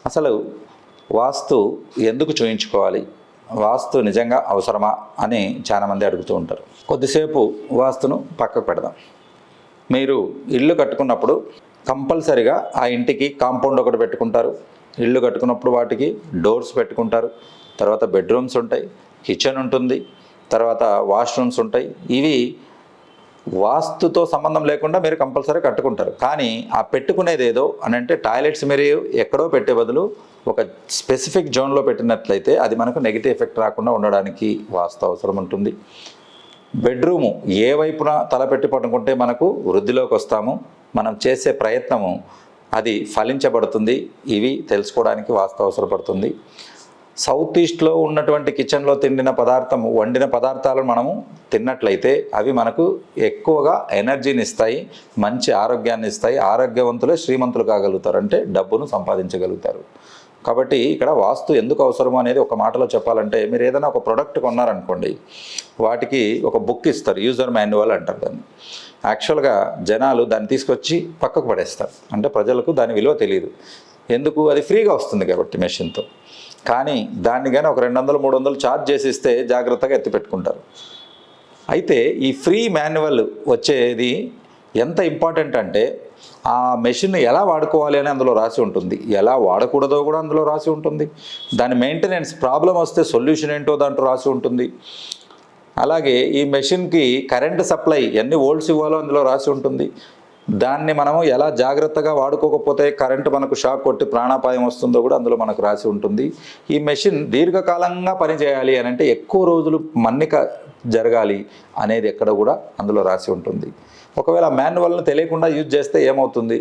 అసలు వాస్తు ఎందుకు చూయించుకోవాలి, వాస్తు నిజంగా అవసరమా అని చాలామంది అడుగుతూ ఉంటారు. కొద్దిసేపు వాస్తును పక్కకు పెడదాం. మీరు ఇల్లు కట్టుకున్నప్పుడు కంపల్సరిగా ఆ ఇంటికి కాంపౌండ్ ఒకటి పెట్టుకుంటారు. ఇల్లు కట్టుకున్నప్పుడు వాటికి డోర్స్ పెట్టుకుంటారు. తర్వాత బెడ్రూమ్స్ ఉంటాయి, కిచెన్ ఉంటుంది, తర్వాత వాష్రూమ్స్ ఉంటాయి. ఇవి వాస్తుతో సంబంధం లేకుండా మీరు కంపల్సరీ కట్టుకుంటారు. కానీ ఆ పెట్టుకునేది ఏదో అని అంటే టాయిలెట్స్ మీరు ఎక్కడో పెట్టే బదులు ఒక స్పెసిఫిక్ జోన్లో పెట్టినట్లయితే అది మనకు నెగిటివ్ ఎఫెక్ట్ రాకుండా ఉండడానికి వాస్తు అవసరం ఉంటుంది. బెడ్రూము ఏ వైపున తలపెట్టి పట్టుకుంటే మనకు వృద్ధిలోకి వస్తాము, మనం చేసే ప్రయత్నము అది ఫలించబడుతుంది, ఇవి తెలుసుకోవడానికి వాస్తు అవసరపడుతుంది. సౌత్ ఈస్ట్లో ఉన్నటువంటి కిచెన్లో వండిన పదార్థాలను మనము తిన్నట్లయితే అవి మనకు ఎక్కువగా ఎనర్జీని ఇస్తాయి, మంచి ఆరోగ్యాన్ని ఇస్తాయి. ఆరోగ్యవంతులే శ్రీమంతులు కాగలుగుతారు, అంటే డబ్బును సంపాదించగలుగుతారు. కాబట్టి ఇక్కడ వాస్తు ఎందుకు అవసరమో అనేది ఒక మాటలో చెప్పాలంటే, మీరు ఏదైనా ఒక ప్రోడక్ట్ కొన్నారనుకోండి, వాటికి ఒక బుక్ ఇస్తారు, యూజర్ మాన్యువల్ అంటారు దాన్ని. యాక్చువల్గా జనాలు దాన్ని తీసుకొచ్చి పక్కకు పడేస్తారు, అంటే ప్రజలకు దాని విలువ తెలియదు. ఎందుకు? అది ఫ్రీగా వస్తుంది కాబట్టి మెషిన్తో. కానీ దాన్ని కానీ ఒక 200-300 ఛార్జ్ చేసి ఇస్తే జాగ్రత్తగా ఎత్తిపెట్టుకుంటారు. అయితే ఈ ఫ్రీ మాన్యువల్ వచ్చేది ఎంత ఇంపార్టెంట్ అంటే, ఆ మెషిన్ ఎలా వాడుకోవాలి అని అందులో రాసి ఉంటుంది, ఎలా వాడకూడదో కూడా అందులో రాసి ఉంటుంది, దాని మెయింటెనెన్స్ ప్రాబ్లం వస్తే సొల్యూషన్ ఏంటో దాంట్లో రాసి ఉంటుంది. అలాగే ఈ మెషిన్కి కరెంటు సప్లై ఎన్ని వోల్ట్స్ ఇవ్వాలో అందులో రాసి ఉంటుంది. దాన్ని మనము ఎలా జాగ్రత్తగా వాడుకోకపోతే కరెంటు మనకు షాక్ కొట్టి ప్రాణాపాయం వస్తుందో కూడా అందులో మనకు రాసి ఉంటుంది. ఈ మెషిన్ దీర్ఘకాలంగా పనిచేయాలి అని అంటే ఎక్కువ రోజులు మన్నిక జరగాలి అనేది ఎక్కడ కూడా అందులో రాసి ఉంటుంది. ఒకవేళ మాన్యువల్ని తెలియకుండా యూజ్ చేస్తే ఏమవుతుంది,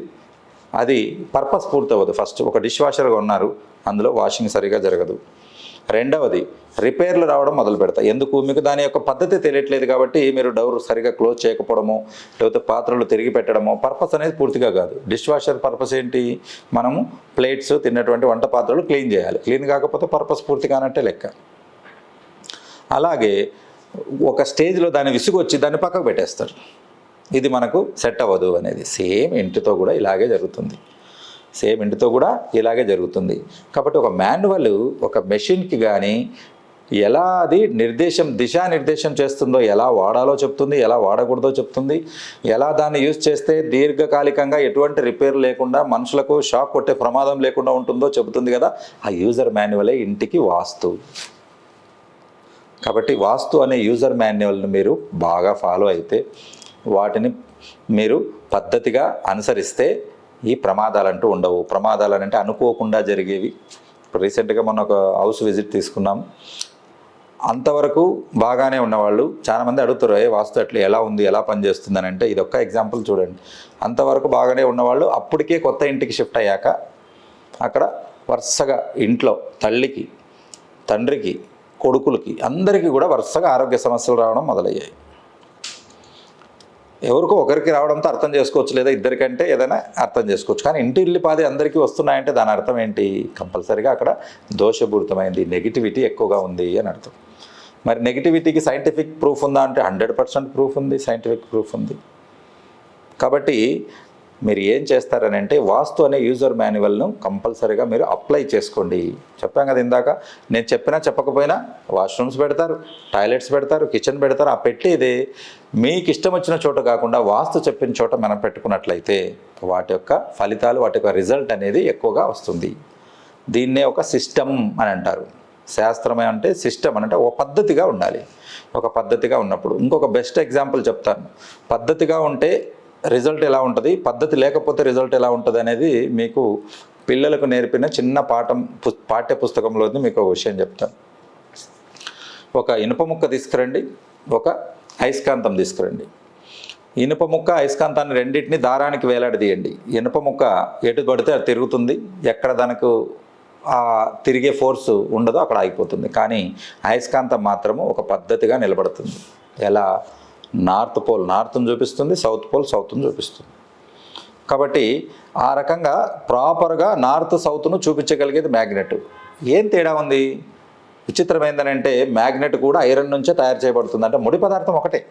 అది పర్పస్ పూర్తవ్వదు. ఫస్ట్ ఒక డిష్ వాషర్గా ఉన్నారు, అందులో వాషింగ్ సరిగా జరగదు. రెండవది రిపేర్లు రావడం మొదలు పెడతాయి. ఎందుకు? మీకు దాని యొక్క పద్ధతి తెలియట్లేదు కాబట్టి మీరు డోర్ సరిగా క్లోజ్ చేయకపోవడము, లేకపోతే పాత్రలు తిరిగి పెట్టడము. పర్పస్ అనేది పూర్తిగా కాదు. డిష్ వాషర్ పర్పస్ ఏంటి? మనము ప్లేట్స్, తిన్నటువంటి వంట పాత్రలు క్లీన్ చేయాలి. క్లీన్ కాకపోతే పర్పస్ పూర్తి కానట్టే లెక్క. అలాగే ఒక స్టేజ్లో దాన్ని విసుగొచ్చి దాన్ని పక్కకు పెట్టేస్తారు, ఇది మనకు సెట్ అవ్వదు అనేది. సేమ్ ఇంటితో కూడా ఇలాగే జరుగుతుంది. కాబట్టి ఒక మాన్యువల్ ఒక మెషిన్కి కానీ ఎలా అది దిశానిర్దేశం చేస్తుందో, ఎలా వాడాలో చెప్తుంది, ఎలా వాడకూడదో చెప్తుంది, ఎలా దాన్ని యూజ్ చేస్తే దీర్ఘకాలికంగా ఎటువంటి రిపేర్ లేకుండా మనుషులకు షాక్ కొట్టే ప్రమాదం లేకుండా ఉంటుందో చెబుతుంది కదా. ఆ యూజర్ మాన్యువలే ఇంటికి వాస్తు. కాబట్టి వాస్తు అనే యూజర్ మాన్యువల్ని మీరు బాగా ఫాలో అయితే, వాటిని మీరు పద్ధతిగా అనుసరిస్తే ఈ ప్రమాదాలంటూ ఉండవు. ప్రమాదాలనంటే అనుకోకుండా జరిగేవి. ఇప్పుడు రీసెంట్గా మొన్న ఒక హౌస్ విజిట్ తీసుకున్నాం. అంతవరకు బాగానే ఉన్నవాళ్ళు చాలామంది అడుగుతారు, వాస్తు అట్లా ఎలా ఉంది, ఎలా పనిచేస్తుంది అని. అంటే ఇది ఒక్క ఎగ్జాంపుల్ చూడండి. అంతవరకు బాగానే ఉన్నవాళ్ళు అప్పటికే కొత్త ఇంటికి షిఫ్ట్ అయ్యాక అక్కడ వరుసగా ఇంట్లో తల్లికి, తండ్రికి, కొడుకులకి అందరికీ కూడా వరుసగా ఆరోగ్య సమస్యలు రావడం మొదలయ్యాయి. ఎవరికో ఒకరికి రావడంతో అర్థం చేసుకోవచ్చు, లేదా ఇద్దరికంటే ఏదైనా అర్థం చేసుకోవచ్చు. కానీ ఇంటిల్లిపాది అందరికీ వస్తున్నాయంటే దాని అర్థం ఏంటి? కంపల్సరీగా అక్కడ దోషపూరితమైంది, నెగిటివిటీ ఎక్కువగా ఉంది అని అర్థం. మరి నెగిటివిటీకి సైంటిఫిక్ ప్రూఫ్ ఉందా అంటే 100% ప్రూఫ్ ఉంది, సైంటిఫిక్ ప్రూఫ్ ఉంది. కాబట్టి మీరు ఏం చేస్తారని అంటే, వాస్తు అనే యూజర్ మాన్యువల్ను కంపల్సరీగా మీరు అప్లై చేసుకోండి. చెప్పాం కదా ఇందాక, నేను చెప్పినా చెప్పకపోయినా వాష్రూమ్స్ పెడతారు, టాయిలెట్స్ పెడతారు, కిచెన్ పెడతారు. ఆ పెట్టేది మీకు ఇష్టం వచ్చిన చోట కాకుండా వాస్తు చెప్పిన చోట మనం పెట్టుకున్నట్లయితే వాటి యొక్క ఫలితాలు, వాటి యొక్క రిజల్ట్ అనేది ఎక్కువగా వస్తుంది. దీన్నే ఒక సిస్టమ్ అని అంటారు. శాస్త్రమే అంటే సిస్టమ్ అంటే ఒక పద్ధతిగా ఉండాలి. ఒక పద్ధతిగా ఉన్నప్పుడు ఇంకొక బెస్ట్ ఎగ్జాంపుల్ చెప్తాను. పద్ధతిగా ఉంటే రిజల్ట్ ఎలా ఉంటుంది, పద్ధతి లేకపోతే రిజల్ట్ ఎలా ఉంటుంది అనేది మీకు పిల్లలకు నేర్పిన చిన్న పాఠ్య పుస్తకంలోని మీకు ఒక విషయం చెప్తాను. ఒక ఇనుప ముక్క తీసుకురండి, ఒక అయస్కాంతం తీసుకురండి. ఇనుప ముక్క అయస్కాంతాన్ని రెండింటిని దారానికి వేలాడదీయండి. ఇనుప ముక్క ఎటు పడితే అది తిరుగుతుంది, ఎక్కడ దానికి తిరిగే ఫోర్సు ఉండదో అక్కడ ఆగిపోతుంది. కానీ అయస్కాంతం మాత్రము ఒక పద్ధతిగా నిలబడుతుంది. ఎలా? నార్త్ పోల్ నార్త్ను చూపిస్తుంది, సౌత్ పోల్ సౌత్ను చూపిస్తుంది. కాబట్టి ఆ రకంగా ప్రాపర్గా నార్త్ సౌత్ను చూపించగలిగేది మ్యాగ్నెట్. ఏం తేడా ఉంది? విచిత్రం ఏంటంటే మ్యాగ్నెట్ కూడా ఐరన్ నుంచే తయారు చేయబడుతుంది, అంటే ముడి పదార్థం ఒకటే.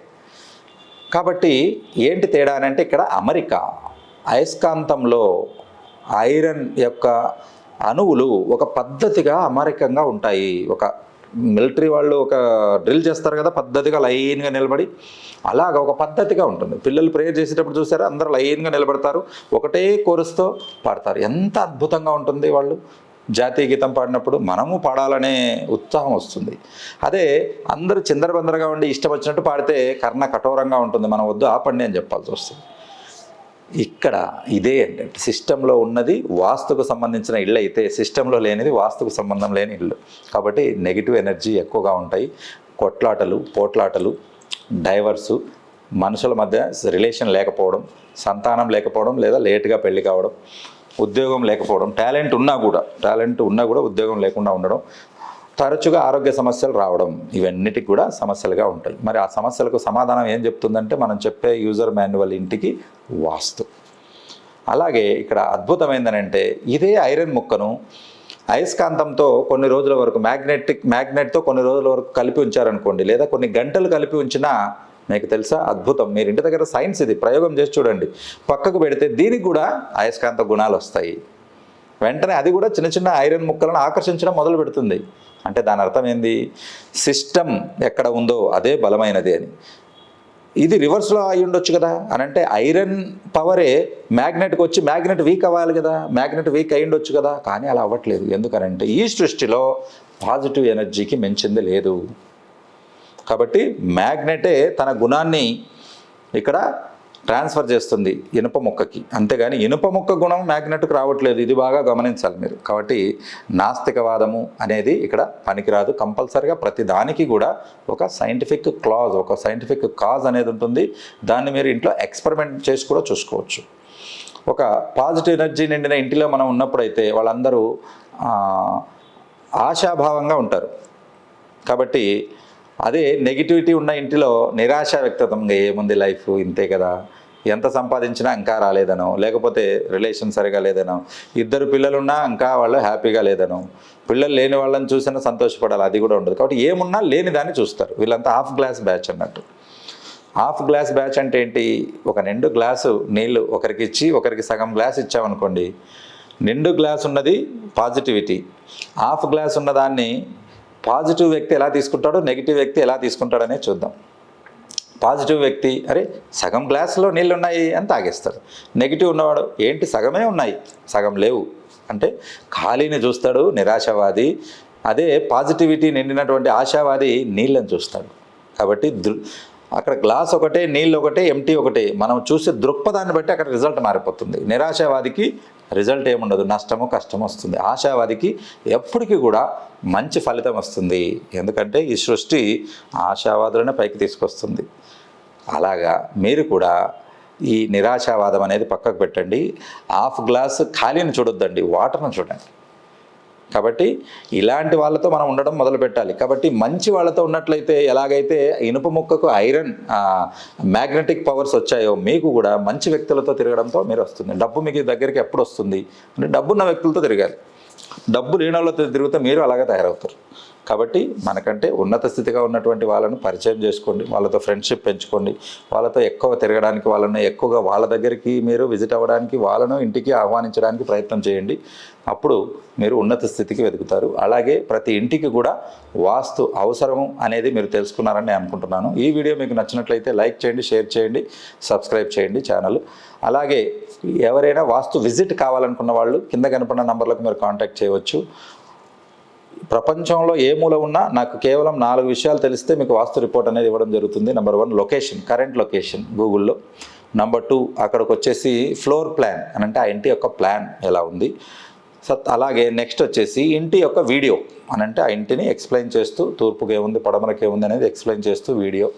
కాబట్టి ఏంటి తేడా అంటే ఇక్కడ అమరిక. అయస్కాంతంలో ఐరన్ యొక్క అణువులు ఒక పద్ధతిగా అమారికంగా ఉంటాయి. ఒక మిలిటరీ వాళ్ళు ఒక డ్రిల్ చేస్తారు కదా, పద్ధతిగా లైన్గా నిలబడి, అలాగా ఒక పద్ధతిగా ఉంటుంది. పిల్లలు ప్రేయర్ చేసేటప్పుడు చూసారా, అందరూ లైన్గా నిలబడతారు, ఒకటే కోరస్తో పాడతారు. ఎంత అద్భుతంగా ఉంటుంది. వాళ్ళు జాతీయ గీతం పాడినప్పుడు మనము పాడాలనే ఉత్సాహం వస్తుంది. అదే అందరూ చిందరబందరగా ఉండి ఇష్టం వచ్చినట్టు పాడితే కర్ణ కఠోరంగా ఉంటుంది, మనం వద్దు ఆపండి అని చెప్పాల్సి వస్తుంది. ఇక్కడ ఇదే ఏంటంటే సిస్టంలో ఉన్నది వాస్తుకు సంబంధించిన ఇళ్ళు అయితే, సిస్టంలో లేనిది వాస్తుకు సంబంధం లేని ఇళ్ళు. కాబట్టి నెగిటివ్ ఎనర్జీ ఎక్కువగా ఉంటాయి. కొట్లాటలు, పోట్లాటలు, డైవర్సు, మనుషుల మధ్య రిలేషన్ లేకపోవడం, సంతానం లేకపోవడం, లేదా లేటుగా పెళ్లి కావడం, ఉద్యోగం లేకపోవడం, టాలెంట్ ఉన్నా కూడా ఉద్యోగం లేకుండా ఉండడం, తరచుగా ఆరోగ్య సమస్యలు రావడం, ఇవన్నిటికి కూడా సమస్యలుగా ఉంటాయి. మరి ఆ సమస్యలకు సమాధానం ఏం చెప్తుందంటే మనం చెప్పే యూజర్ మాన్యువల్ ఇంటికి వాస్తు. అలాగే ఇక్కడ అద్భుతమైందనంటే ఇదే ఐరన్ ముక్కను అయస్కాంతంతో కొన్ని రోజుల వరకు మ్యాగ్నెట్తో కొన్ని రోజుల వరకు కలిపి ఉంచారనుకోండి, లేదా కొన్ని గంటలు కలిపి ఉంచినా మీకు తెలుసా అద్భుతం. మీరు ఇంటి దగ్గర సైన్స్ ఇది ప్రయోగం చేసి చూడండి. పక్కకు పెడితే దీనికి కూడా అయస్కాంత గుణాలు వస్తాయి. వెంటనే అది కూడా చిన్న చిన్న ఐరన్ ముక్కలను ఆకర్షించడం మొదలు పెడుతుంది. అంటే దాని అర్థం ఏంది, సిస్టమ్ ఎక్కడ ఉందో అదే బలమైనది అని. ఇది రివర్స్లో అయి ఉండొచ్చు కదా అని అంటే ఐరన్ పవరే మ్యాగ్నెట్కి వచ్చి మ్యాగ్నెట్ వీక్ అవ్వాలి కదా, మ్యాగ్నెట్ వీక్ అయి ఉండొచ్చు కదా, కానీ అలా అవ్వట్లేదు. ఎందుకనంటే ఈ సృష్టిలో పాజిటివ్ ఎనర్జీకి మించింది లేదు. కాబట్టి మ్యాగ్నెటే తన గుణాన్ని ఇక్కడ ట్రాన్స్ఫర్ చేస్తుంది ఇనుప ముక్కకి, అంతేగాని ఇనుప ముక్క గుణం మ్యాగ్నెట్కి రావట్లేదు. ఇది బాగా గమనించాలి మీరు. కాబట్టి నాస్తికవాదము అనేది ఇక్కడ పనికిరాదు. కంపల్సరిగా ప్రతి దానికి కూడా ఒక సైంటిఫిక్ క్లాజ్, ఒక సైంటిఫిక్ కాజ్ అనేది ఉంటుంది. దాన్ని మీరు ఇంట్లో ఎక్స్పెరిమెంట్ చేసి కూడా చూసుకోవచ్చు. ఒక పాజిటివ్ ఎనర్జీ నిండిన ఇంటిలో మనం ఉన్నప్పుడైతే వాళ్ళందరూ ఆశాభావంగా ఉంటారు. కాబట్టి అదే నెగిటివిటీ ఉన్న ఇంటిలో నిరాశ వ్యక్తతంగా ఏముంది లైఫ్ ఇంతే కదా, ఎంత సంపాదించినా ఇంకా రాలేదనో, లేకపోతే రిలేషన్ సరిగా లేదనో, ఇద్దరు పిల్లలున్నా ఇంకా వాళ్ళు హ్యాపీగా లేదనో, పిల్లలు లేని వాళ్ళని చూసినా సంతోషపడాలి, అది కూడా ఉండదు. కాబట్టి ఏమున్నా లేని దాన్ని చూస్తారు. వీళ్ళంతా హాఫ్ గ్లాస్ బ్యాచ్ అన్నట్టు. హాఫ్ గ్లాస్ బ్యాచ్ అంటే ఏంటి, ఒక నిండు గ్లాసు నీళ్ళు ఒకరికి ఇచ్చి ఒకరికి సగం గ్లాస్ ఇచ్చామనుకోండి, నిండు గ్లాస్ ఉన్నది పాజిటివిటీ, హాఫ్ గ్లాస్ ఉన్నదాన్ని పాజిటివ్ వ్యక్తి ఎలా తీసుకుంటాడో నెగిటివ్ వ్యక్తి ఎలా తీసుకుంటాడనే చూద్దాం. పాజిటివ్ వ్యక్తి అరే సగం గ్లాసులో నీళ్ళు ఉన్నాయి అని తాగేస్తాడు. నెగిటివ్ ఉన్నవాడు ఏంటి సగమే ఉన్నాయి సగం లేవు అంటే ఖాళీని చూస్తాడు నిరాశవాది. అదే పాజిటివిటీ నిండినటువంటి ఆశావాది నీళ్ళని చూస్తాడు. కాబట్టి అక్కడ గ్లాస్ ఒకటే, నీళ్ళు ఒకటే, ఎంటీ ఒకటే. మనం చూసే దృక్పథాన్ని బట్టి అక్కడ రిజల్ట్ మారిపోతుంది. నిరాశావాదికి రిజల్ట్ ఏముండదు, నష్టము కష్టం వస్తుంది. ఆశావాదికి ఎప్పటికీ కూడా మంచి ఫలితం వస్తుంది. ఎందుకంటే ఈ సృష్టి ఆశావాదులనే పైకి తీసుకొస్తుంది. అలాగా మీరు కూడా ఈ నిరాశావాదం అనేది పక్కకు పెట్టండి. హాఫ్ గ్లాస్ ఖాళీని చూడొద్దండి, వాటర్ను చూడండి. కాబట్టి ఇలాంటి వాళ్ళతో మనం ఉండడం మొదలు పెట్టాలి. కాబట్టి మంచి వాళ్ళతో ఉన్నట్లయితే ఎలాగైతే ఇనుప ముక్కకు ఐరన్ మ్యాగ్నెటిక్ పవర్స్ వచ్చాయో మీకు కూడా మంచి వ్యక్తులతో తిరగడంతో మీరు వస్తుంది. డబ్బు మీకు దగ్గరికి ఎప్పుడు వస్తుంది అంటే డబ్బున్న వ్యక్తులతో తిరగాలి. డబ్బు లేని వాళ్ళతో తిరిగితే మీరు అలాగే తయారవుతారు. కాబట్టి మనకంటే ఉన్నత స్థితిగా ఉన్నటువంటి వాళ్ళను పరిచయం చేసుకోండి, వాళ్ళతో ఫ్రెండ్షిప్ పెంచుకోండి, వాళ్ళతో ఎక్కువ తిరగడానికి, వాళ్ళని ఎక్కువగా వాళ్ళ దగ్గరికి మీరు విజిట్ అవ్వడానికి, వాళ్ళను ఇంటికి ఆహ్వానించడానికి ప్రయత్నం చేయండి. అప్పుడు మీరు ఉన్నత స్థితికి వెతుకుతారు. అలాగే ప్రతి ఇంటికి కూడా వాస్తు అవసరం అనేది మీరు తెలుసుకున్నారని నేను అనుకుంటున్నాను. ఈ వీడియో మీకు నచ్చినట్లయితే లైక్ చేయండి, షేర్ చేయండి, సబ్స్క్రైబ్ చేయండి ఛానల్. అలాగే ఎవరైనా వాస్తు విజిట్ కావాలనుకున్న వాళ్ళు కింద కనపడిన నంబర్లకు మీరు కాంటాక్ట్ చేయవచ్చు. ప్రపంచంలో ఏ మూల ఉన్నా నాకు కేవలం 4 విషయాలు తెలిస్తే మీకు వాస్తు రిపోర్ట్ అనేది ఇవ్వడం జరుగుతుంది. నెంబర్ 1 లొకేషన్, కరెంట్ లొకేషన్ గూగుల్లో. నెంబర్ 2 అక్కడికి వచ్చేసి ఫ్లోర్ ప్లాన్ అని అంటే ఆ ఇంటి యొక్క ప్లాన్ ఎలా ఉంది. అలాగే నెక్స్ట్ వచ్చేసి ఇంటి యొక్క వీడియో అని అంటే ఆ ఇంటిని ఎక్స్ప్లెయిన్ చేస్తూ తూర్పుకి ఏముంది పడమరకి ఏముంది అనేది ఎక్స్ప్లెయిన్ చేస్తూ వీడియో.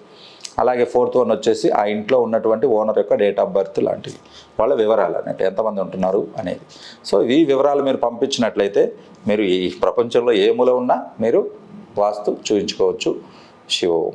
అలాగే 4th వన్ వచ్చేసి ఆ ఇంట్లో ఉన్నటువంటి ఓనర్ యొక్క డేట్ ఆఫ్ బర్త్ లాంటివి, వాళ్ళ వివరాలు అన్నట్టు ఎంతమంది ఉంటున్నారు అనేది. సో ఈ వివరాలు మీరు పంపించినట్లయితే మీరు ఈ ప్రపంచంలో ఏ మూల ఉన్నా మీరు వాస్తు చూపించుకోవచ్చు. శివోం.